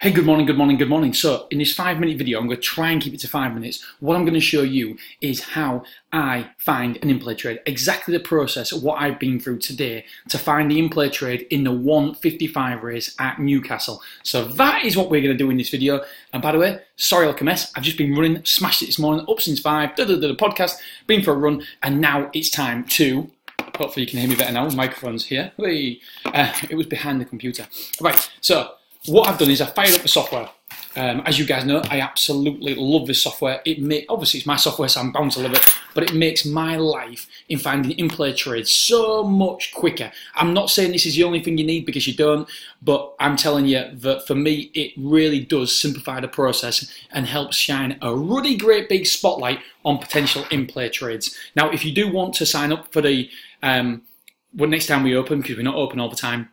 Hey, good morning, good morning, good morning. So in this 5-minute video, I'm going to try and keep it to 5 minutes. What I'm going to show you is how I find an in-play trade. Exactly the process of what I've been through today to find the in-play trade in the 155 race at Newcastle. So that is what we're going to do in this video. And by the way, sorry I look a mess. I've just been running, smashed it this morning, up since 5, the podcast, been for a run, and now it's time to... Hopefully you can hear me better now, microphone's here. It was behind the computer. Right, so... what I've done is I fired up the software. As you guys know, I absolutely love this software. Obviously it's my software, so I'm bound to love it, but it makes my life in finding in-play trades so much quicker. I'm not saying this is the only thing you need, because you don't, but I'm telling you that for me, it really does simplify the process and helps shine a really great big spotlight on potential in-play trades. Now, if you do want to sign up for the, next time we open, because we're not open all the time,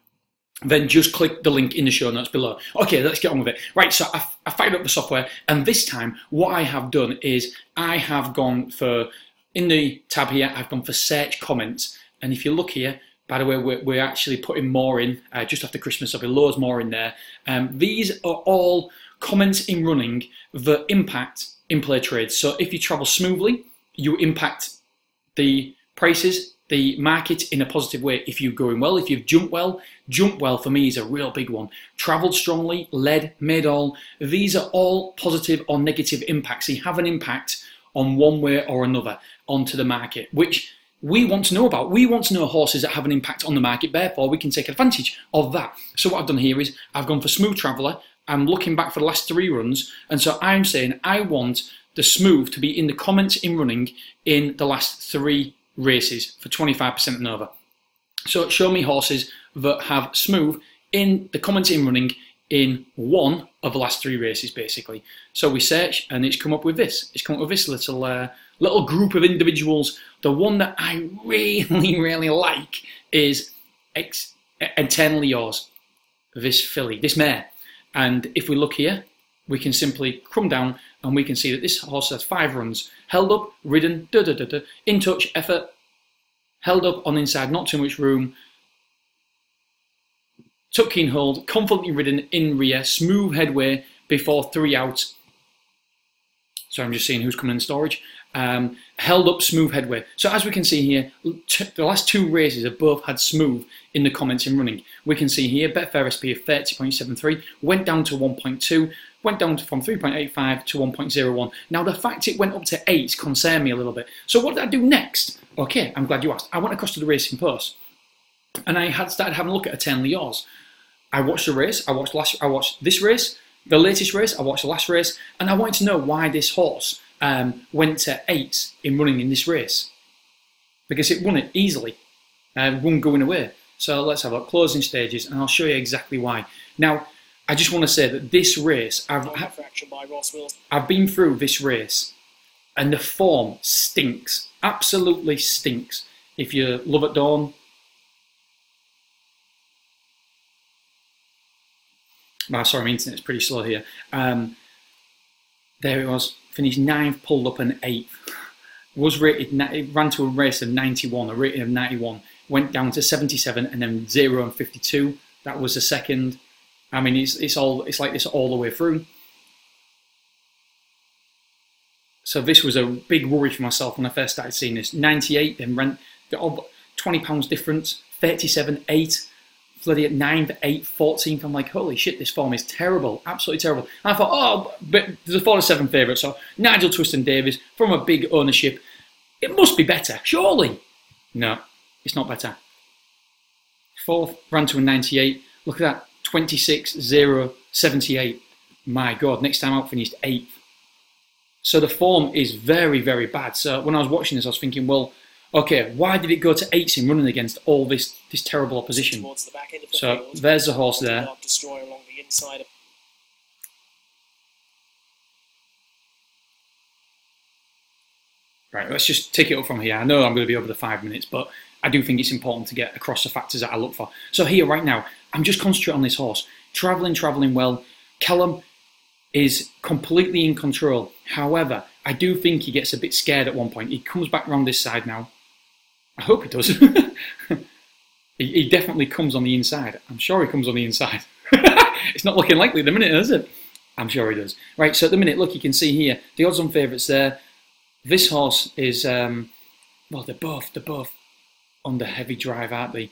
then just click the link in the show notes below. Okay, let's get on with it. Right, so I fired up the software, and this time what I have done is I have gone for, in the tab here, I've gone for search comments. And if you look here, by the way, we're actually putting more in just after Christmas. There'll be loads more in there. These are all comments in running that impact in-play trades. So if you travel smoothly, you impact the prices, the market in a positive way. If you're going well, if you've jumped well for me is a real big one. Traveled strongly, led, made all. These are all positive or negative impacts. They have an impact on one way or another onto the market, which we want to know about. We want to know horses that have an impact on the market, therefore we can take advantage of that. So what I've done here is I've gone for Smooth Traveller. I'm looking back for the last 3 runs, and so I'm saying I want the Smooth to be in the comments in running in the last 3 races for 25% and over. So show me horses that have Smooth in the comments in running in 1 of the last 3 races, basically. So we search, and it's come up with this. It's come up with this little group of individuals. The one that I really like is Eternally Yours, this filly, this mare. And if we look here, we can simply crumb down and we can see that this horse has 5 runs. Held up, ridden, in touch, effort, held up on inside, not too much room, took keen hold, confidently ridden in rear, smooth headway before 3 out. So I'm just seeing who's coming in storage. Held up, smooth headway. So as we can see here, the last 2 races have both had smooth in the comments in running. We can see here, Betfair SP of 30.73, went down to 1.2, went down from 3.85 to 1.01. Now the fact it went up to 8 concerned me a little bit. So what did I do next? Okay, I'm glad you asked. I went across to the Racing Post, and I had started having a look at Eternally Yours. I watched the race, I watched this race, the latest race, I watched the last race, and I wanted to know why this horse went to 8 in running in this race. Because it won it easily, won going away. So let's have a look, closing stages, and I'll show you exactly why. Now, I just want to say that this race, I've been through this race, and the form stinks, absolutely stinks. If you love at dawn, sorry, my internet's pretty slow here. There it was, finished 9th, pulled up an 8th. Was rated, it ran to a race of 91, a rating of 91. Went down to 77 and then 0 and 52. That was the second. I mean, it's like this all the way through. So this was a big worry for myself when I first started seeing this. 98, then ran £20 difference. 37, 8. Bloody at 9th, 8th, 14th. I'm like, holy shit, this form is terrible, absolutely terrible. And I thought, oh, but there's a 4 to 7 favourite, so Nigel Twiston Davies from a big ownership. It must be better, surely. No, it's not better. 4th, ran to a 98. Look at that, 26, 0, 78. My God, next time out finished 8th. So the form is very, very bad. So when I was watching this, I was thinking, well, okay, why did it go to 8s in running against all this terrible opposition? So there's the horse there. Right, let's just take it up from here. I know I'm going to be over the 5 minutes, but I do think it's important to get across the factors that I look for. So here, right now, I'm just concentrating on this horse. Travelling well. Callum is completely in control. However, I do think he gets a bit scared at one point. He comes back around this side now. I hope he does. He definitely comes on the inside. I'm sure he comes on the inside. It's not looking likely at the minute, is it? I'm sure he does. Right, so at the minute, look, you can see here, the odds-on favourites there. This horse is, well, they're both under heavy drive, aren't they?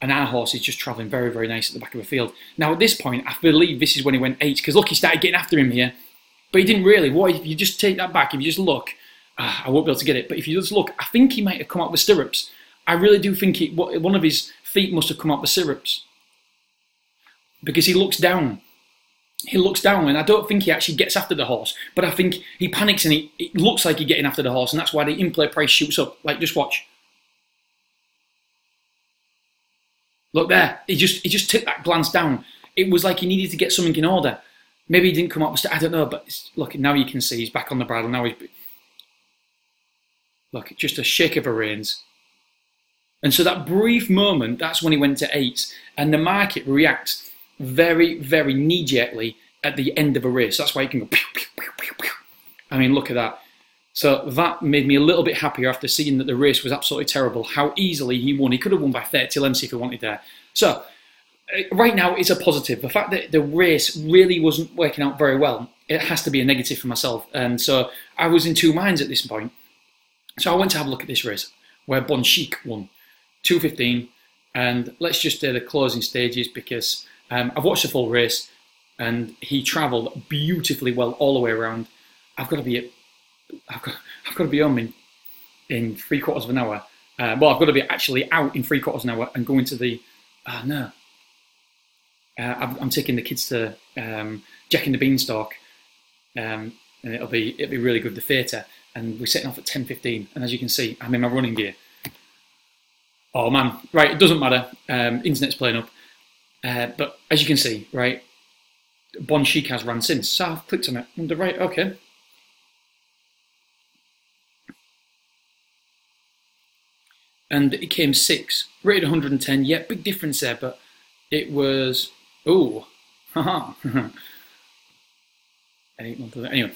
And our horse is just travelling very, very nice at the back of the field. Now, at this point, I believe this is when he went 8, because look, he started getting after him here. But he didn't really. What if you just take that back, if you just look, I won't be able to get it, but if you just look, I think he might have come out the stirrups. I really do think one of his feet must have come out the stirrups. Because he looks down. He looks down, and I don't think he actually gets after the horse, but I think he panics and it looks like he's getting after the horse, and that's why the in-play price shoots up. Like, just watch. Look there, he just took that glance down. It was like he needed to get something in order. Maybe he didn't come up, I don't know, but look, now you can see he's back on the bridle. Now look, just a shake of the reins. And so that brief moment, that's when he went to 8, and the market reacts very, very knee-jerkly at the end of a race. That's why you can go pew, pew, pew, pew, pew. I mean, look at that. So that made me a little bit happier after seeing that the race was absolutely terrible, how easily he won. He could have won by 30 lengths if he wanted there. So, right now, it's a positive. The fact that the race really wasn't working out very well, it has to be a negative for myself. And so, I was in two minds at this point. So, I went to have a look at this race, where Bon Chic won 2:15. And let's just do the closing stages, because I've watched the full race, and he travelled beautifully well all the way around. I've got to be home in 3/4 of an hour. Well, I've got to be actually out in 3/4 of an hour and going to the. No. I'm taking the kids to Jack and the Beanstalk, and it'll be really good. The theatre, and we're setting off at 10:15. And as you can see, I'm in my running gear. Oh man, right, it doesn't matter. Internet's playing up, but as you can see, right, Bon Chic has ran since. So I've clicked on it. And right, okay. And it came 6, rated 110. Yeah, big difference there, but it was haha. Anyway,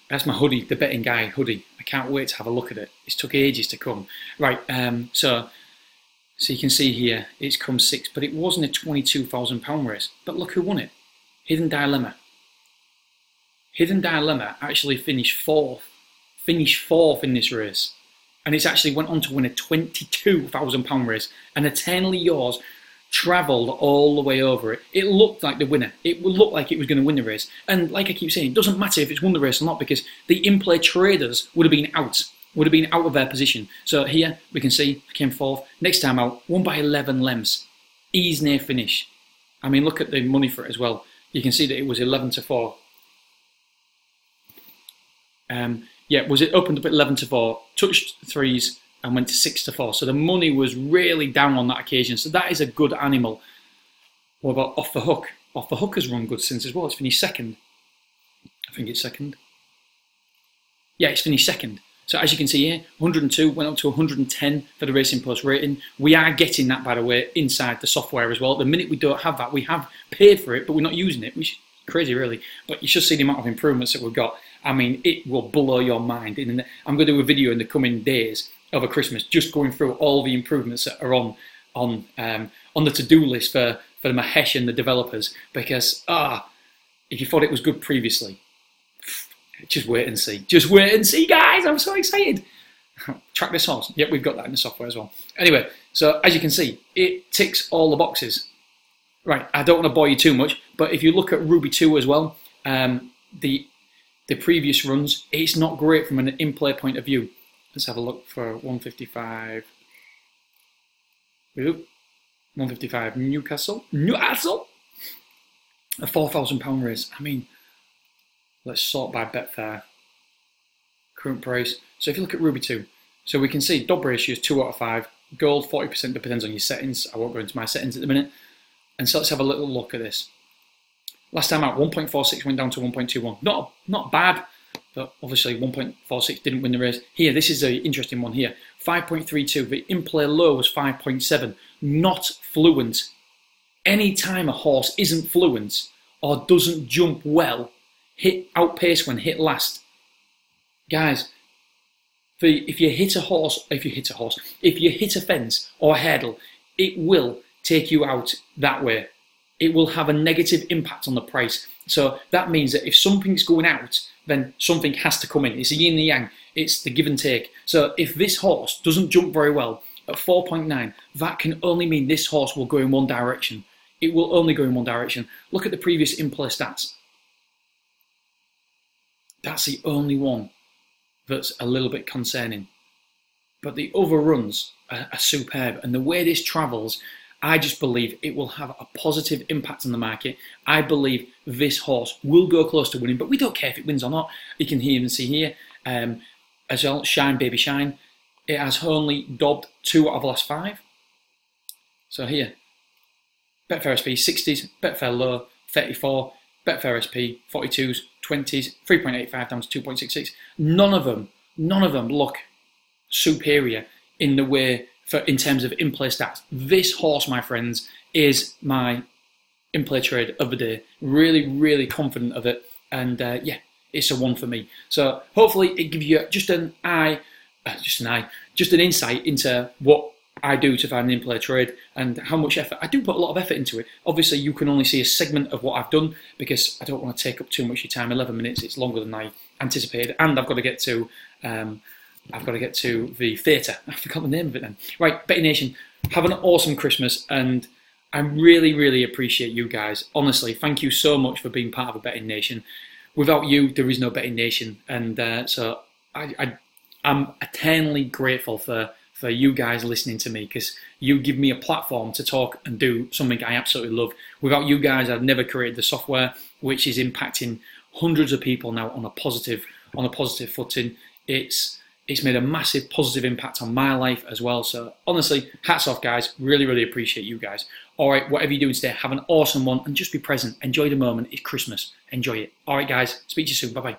that's my hoodie, the betting guy hoodie. I can't wait to have a look at it. It's took ages to come. Right, so you can see here it's come 6, but it wasn't a £22,000 race. But look who won it. Hidden Dilemma. Hidden Dilemma actually finished fourth in this race. And it's actually went on to win a £22,000 race. And Eternally Yours travelled all the way over it. It looked like the winner. It looked like it was going to win the race. And like I keep saying, it doesn't matter if it's won the race or not, because the in-play traders would have been out of their position. So here we can see came 4th. Next time out, won by 11 lengths. Ease near finish. I mean, look at the money for it as well. You can see that it was 11-4. Yeah, was it opened up at 11-4, touched 3s and went to 6-4. So the money was really down on that occasion. So that is a good animal. What about Off the Hook? Off the Hook has run good since as well. It's finished 2nd. I think it's 2nd. Yeah, it's finished 2nd. So as you can see here, 102 went up to 110 for the Racing Post rating. We are getting that, by the way, inside the software as well. At the minute we don't have that, we have paid for it, but we're not using it, which is crazy really. But you should see the amount of improvements that we've got. I mean, it will blow your mind. I'm going to do a video in the coming days over Christmas, just going through all the improvements that are on the to-do list for Mahesh and the developers. Because if you thought it was good previously, just wait and see. Just wait and see, guys. I'm so excited. Track this horse. Yep, we've got that in the software as well. Anyway, so as you can see, it ticks all the boxes. Right, I don't want to bore you too much, but if you look at Ruby 2 as well, the previous runs, it's not great from an in-play point of view. Let's have a look for 155. Oop, 155 Newcastle. A £4,000 race. I mean, let's sort by Betfair. Current price. So if you look at Ruby 2, so we can see Dob ratio is 2 out of 5. Gold 40% depends on your settings. I won't go into my settings at the minute. And so let's have a little look at this. Last time out, 1.46 went down to 1.21. Not bad, but obviously 1.46 didn't win the race. Here, this is an interesting one here. 5.32, the in-play low was 5.7. Not fluent. Any time a horse isn't fluent or doesn't jump well, outpace when hit last. Guys, if you hit a fence or a hurdle, it will take you out that way. it will have a negative impact on the price. So that means that if something's going out, then something has to come in. It's a yin and yang. It's the give and take. So if this horse doesn't jump very well at 4.9, that can only mean this horse will go in one direction. It will only go in one direction. Look at the previous in-play stats. That's the only one that's a little bit concerning. But the other runs are superb. And the way this travels, I just believe it will have a positive impact on the market. I believe this horse will go close to winning, but we don't care if it wins or not. You can hear and see here, as well, Shine Baby Shine. It has only dobbed 2 out of the last 5. So here, Betfair SP 60s, Betfair Low 34, Betfair SP 42s, 20s, 3.85 down to 2.66. None of them look superior in the way in terms of in-play stats. This horse, my friends, is my in-play trade of the day. Really, really confident of it, and yeah, it's a one for me. So hopefully it gives you just an insight into what I do to find an in-play trade and how much effort. I do put a lot of effort into it. Obviously, you can only see a segment of what I've done because I don't want to take up too much of your time. 11 minutes, it's longer than I anticipated, and I've got to get to the theatre. I forgot the name of it then. Right, Betting Nation, have an awesome Christmas, and I really, really appreciate you guys. Honestly, thank you so much for being part of a Betting Nation. Without you, there is no Betting Nation, and so I'm eternally grateful for you guys listening to me, because you give me a platform to talk and do something I absolutely love. Without you guys, I'd never created the software, which is impacting hundreds of people now on a positive footing. It's made a massive positive impact on my life as well. So honestly, hats off, guys. Really, really appreciate you guys. All right, whatever you're doing today, have an awesome one and just be present. Enjoy the moment. It's Christmas. Enjoy it. All right, guys. Speak to you soon. Bye-bye.